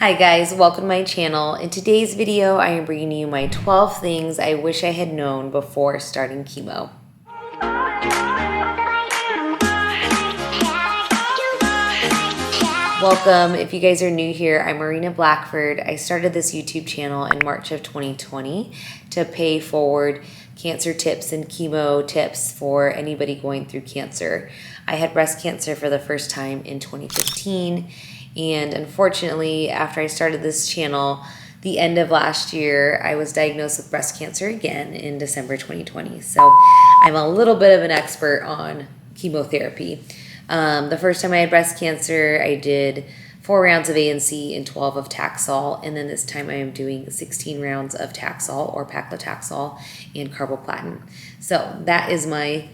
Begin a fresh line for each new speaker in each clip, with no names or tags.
Hi guys, welcome to my channel. In today's video, I am bringing you my 12 things I wish I had known before starting chemo. Welcome. If you guys are new here, I'm Marina Blackford. I started this YouTube channel in March of 2020 to pay forward cancer tips and chemo tips for anybody going through cancer. I had breast cancer for the first time in 2015, and unfortunately, after I started this channel, the end of last year, I was diagnosed with breast cancer again in December 2020. So I'm a little bit of an expert on chemotherapy. The first time I had breast cancer, I did 4 rounds of ANC and 12 of Taxol, and then this time I am doing 16 rounds of Taxol or paclitaxel and carboplatin. So that is my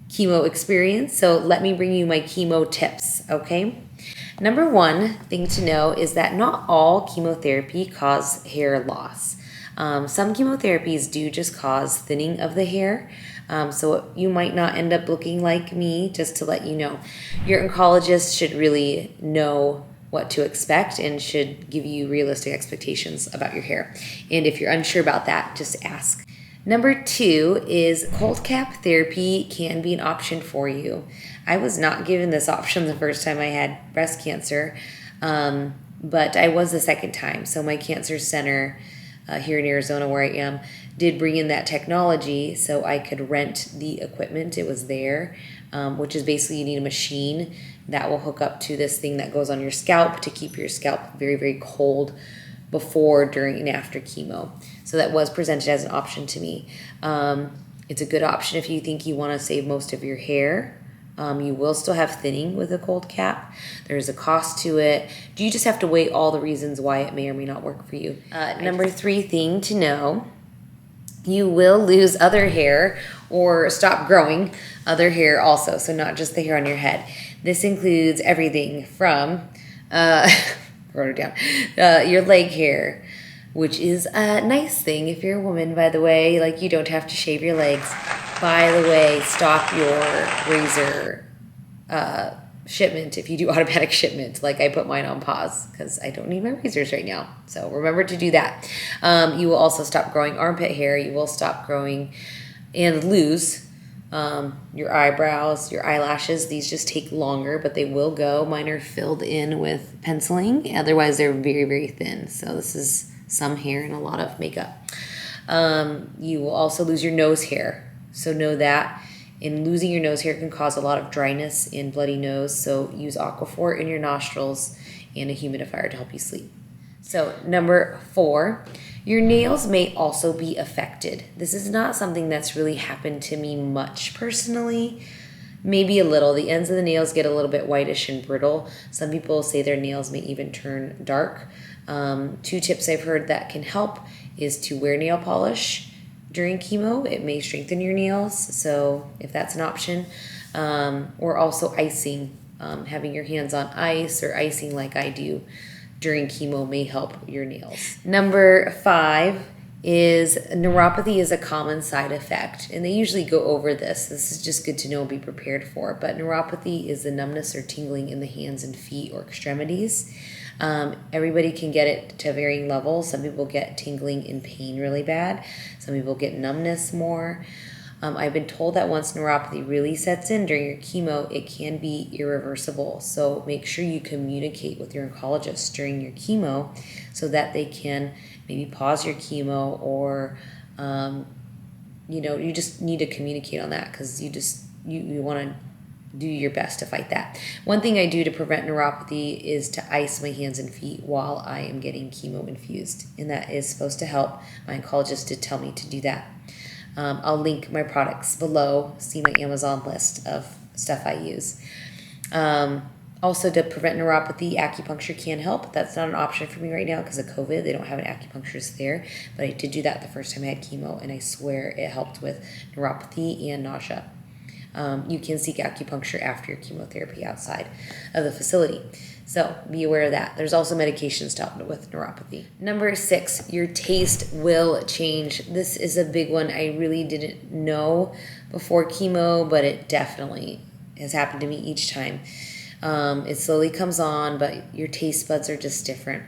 chemo experience. So let me bring you my chemo tips, okay? Number one thing to know is that not all chemotherapy cause hair loss. Some chemotherapies do just cause thinning of the hair. So you might not end up looking like me, just to let you know. Your oncologist should really know what to expect and should give you realistic expectations about your hair. And if you're unsure about that, just ask. Number 2 is cold cap therapy can be an option for you. I was not given this option the first time I had breast cancer, but I was the second time. So my cancer center here in Arizona where I am did bring in that technology so I could rent the equipment. It was there, which is basically you need a machine that will hook up to this thing that goes on your scalp to keep your scalp very, very cold before, during, and after chemo. So that was presented as an option to me. It's a good option if you think you want to save most of your hair. You will still have thinning with a cold cap. There's a cost to it. You just have to weigh all the reasons why it may or may not work for you. Number 3 thing to know, you will lose other hair or stop growing other hair also. So not just the hair on your head. This includes everything from, wrote it down, your leg hair, which is a nice thing if you're a woman, by the way. Like, you don't have to shave your legs. By the way, stop your razor shipment if you do automatic shipment. Like, I put mine on pause because I don't need my razors right now. So remember to do that. You will also stop growing armpit hair. You will stop growing and lose your eyebrows, your eyelashes. These just take longer, but they will go. Mine are filled in with penciling. Otherwise, they're very, very thin. So this is some hair and a lot of makeup. You will also lose your nose hair. So know that. And losing your nose hair can cause a lot of dryness and bloody nose. So use Aquaphor in your nostrils and a humidifier to help you sleep. So number 4, your nails may also be affected. This is not something that's really happened to me much personally. Maybe a little. The ends of the nails get a little bit whitish and brittle. Some people say their nails may even turn dark. 2 tips I've heard that can help is to wear nail polish during chemo. It may strengthen your nails, so if that's an option. Or also icing. Having your hands on ice or icing like I do during chemo may help your nails. Number 5 is neuropathy is a common side effect, and they usually go over this. This is just good to know and be prepared for. But neuropathy is the numbness or tingling in the hands and feet or extremities. Everybody can get it to varying levels. Some people get tingling and pain really bad. Some people get numbness more. I've been told that once neuropathy really sets in during your chemo, it can be irreversible. So make sure you communicate with your oncologist during your chemo so that they can maybe pause your chemo or, you just need to communicate on that because you want to do your best to fight that. One thing I do to prevent neuropathy is to ice my hands and feet while I am getting chemo infused. And that is supposed to help. My oncologist did tell me to do that. I'll link my products below. See my Amazon list of stuff I use. Also, to prevent neuropathy, acupuncture can help. That's not an option for me right now because of COVID. They don't have an acupuncturist there. But I did do that the first time I had chemo, and I swear it helped with neuropathy and nausea. You can seek acupuncture after your chemotherapy outside of the facility. So be aware of that. There's also medications to help with neuropathy. Number 6, your taste will change. This is a big one. I really didn't know before chemo, but it definitely has happened to me each time. It slowly comes on, but your taste buds are just different.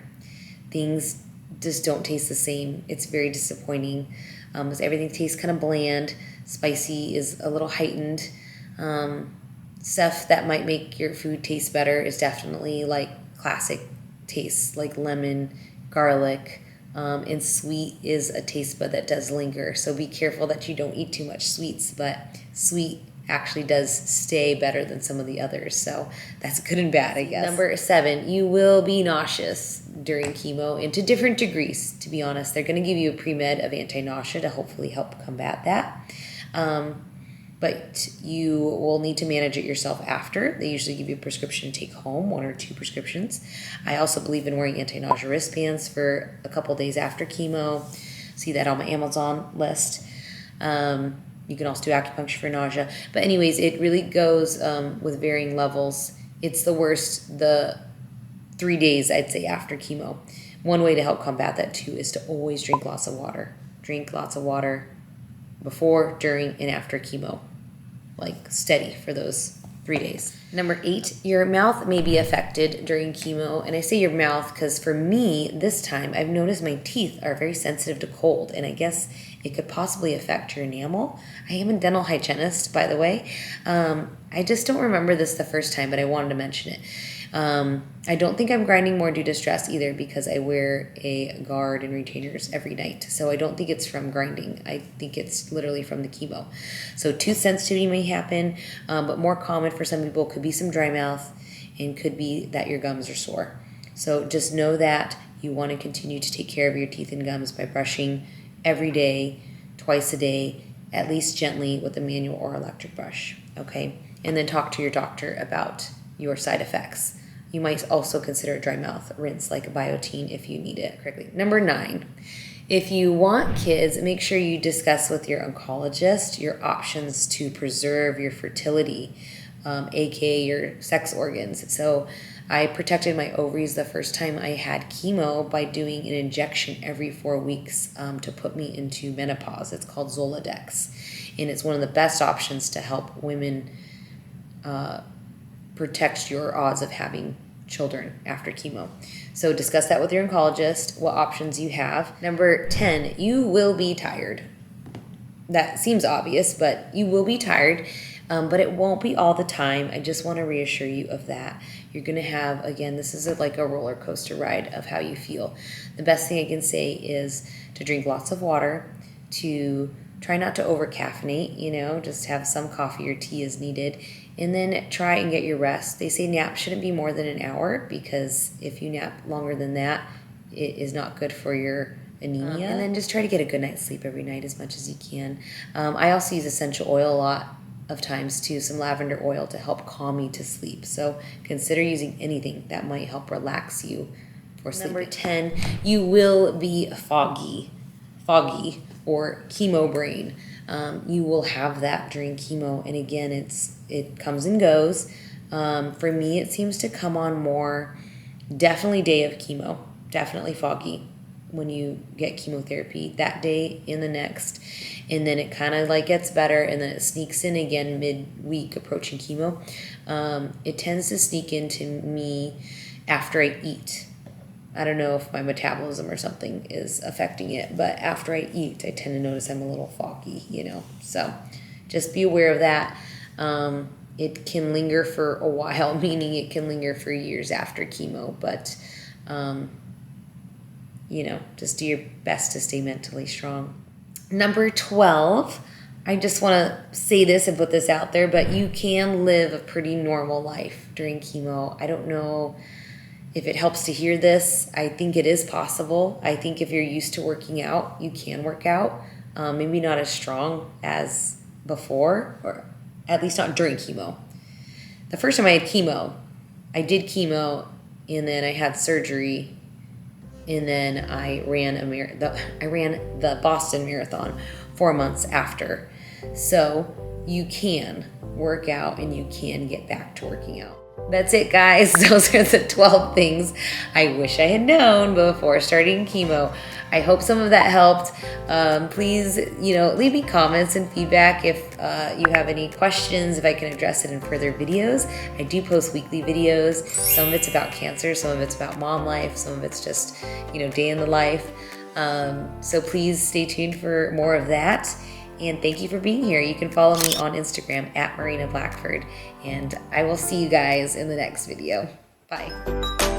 things just don't taste the same. It's very disappointing. Because everything tastes kind of bland. Spicy is a little heightened. Stuff that might make your food taste better is definitely like classic tastes, like lemon, garlic, and sweet is a taste bud that does linger. So be careful that you don't eat too much sweets, but sweet actually does stay better than some of the others. So that's good and bad, I guess. Number 7, you will be nauseous during chemo, and to different degrees, to be honest. They're going to give you a pre-med of anti-nausea to hopefully help combat that. But you will need to manage it yourself after. They usually give you a prescription to take home, 1 or 2 prescriptions. I also believe in wearing anti-nausea wristbands for a couple days after chemo. See that on my Amazon list. You can also do acupuncture for nausea. But anyways, it really goes with varying levels. It's the worst the 3 days, I'd say, after chemo. One way to help combat that too is to always drink lots of water. Drink lots of water before, during, and after chemo. Like steady for those 3 days. Number 8, your mouth may be affected during chemo. And I say your mouth because for me, this time, I've noticed my teeth are very sensitive to cold. And I guess it could possibly affect your enamel. I am a dental hygienist, by the way. I just don't remember this the first time, but I wanted to mention it. I don't think I'm grinding more due to stress either because I wear a guard and retainers every night. So I don't think it's from grinding. I think it's literally from the chemo. So tooth sensitivity may happen, but more common for some people could be some dry mouth and could be that your gums are sore. So just know that you want to continue to take care of your teeth and gums by brushing every day, twice a day, at least gently with a manual or electric brush, okay? And then talk to your doctor about your side effects. You might also consider a dry mouth rinse like Biotine if you need it correctly. Number 9, if you want kids, make sure you discuss with your oncologist your options to preserve your fertility, aka your sex organs. So I protected my ovaries the first time I had chemo by doing an injection every 4 weeks to put me into menopause. It's called Zoladex, and it's one of the best options to help women protect your odds of having children after chemo. So discuss that with your oncologist, what options you have. Number 10, you will be tired. That seems obvious, but you will be tired, but it won't be all the time. I just want to reassure you of that. You're going to have, again, this is like a roller coaster ride of how you feel. The best thing I can say is to drink lots of water, to try not to over caffeinate, just have some coffee or tea as needed, and then try and get your rest. They say nap shouldn't be more than an hour because if you nap longer than that, it is not good for your anemia. And then just try to get a good night's sleep every night as much as you can. I also use essential oil a lot of times too, some lavender oil to help calm me to sleep. So consider using anything that might help relax you for sleeping. Number 10, you will be foggy or chemo brain. You will have that during chemo, and again, it comes and goes. For me, it seems to come on more, definitely day of chemo, definitely foggy when you get chemotherapy that day and the next, and then it kind of like gets better, and then it sneaks in again mid-week approaching chemo. It tends to sneak into me after I eat. I don't know if my metabolism or something is affecting it, but after I eat, I tend to notice I'm a little foggy, So just be aware of that. It can linger for a while, meaning it can linger for years after chemo, but, just do your best to stay mentally strong. Number 12, I just want to say this and put this out there, but you can live a pretty normal life during chemo. I don't know if it helps to hear this. I think it is possible. I think if you're used to working out, you can work out. Maybe not as strong as before, or at least not during chemo. The first time I had chemo, I did chemo, and then I had surgery, and then I ran the Boston Marathon 4 months after. So you can work out and you can get back to working out. That's it, guys. Those are the 12 things I wish I had known before starting chemo. I hope some of that helped. Please, leave me comments and feedback if you have any questions, if I can address it in further videos. I do post weekly videos. Some of it's about cancer, some of it's about mom life, some of it's just, day in the life. So please stay tuned for more of that. And thank you for being here. You can follow me on Instagram at Marina Blackford. And I will see you guys in the next video. Bye.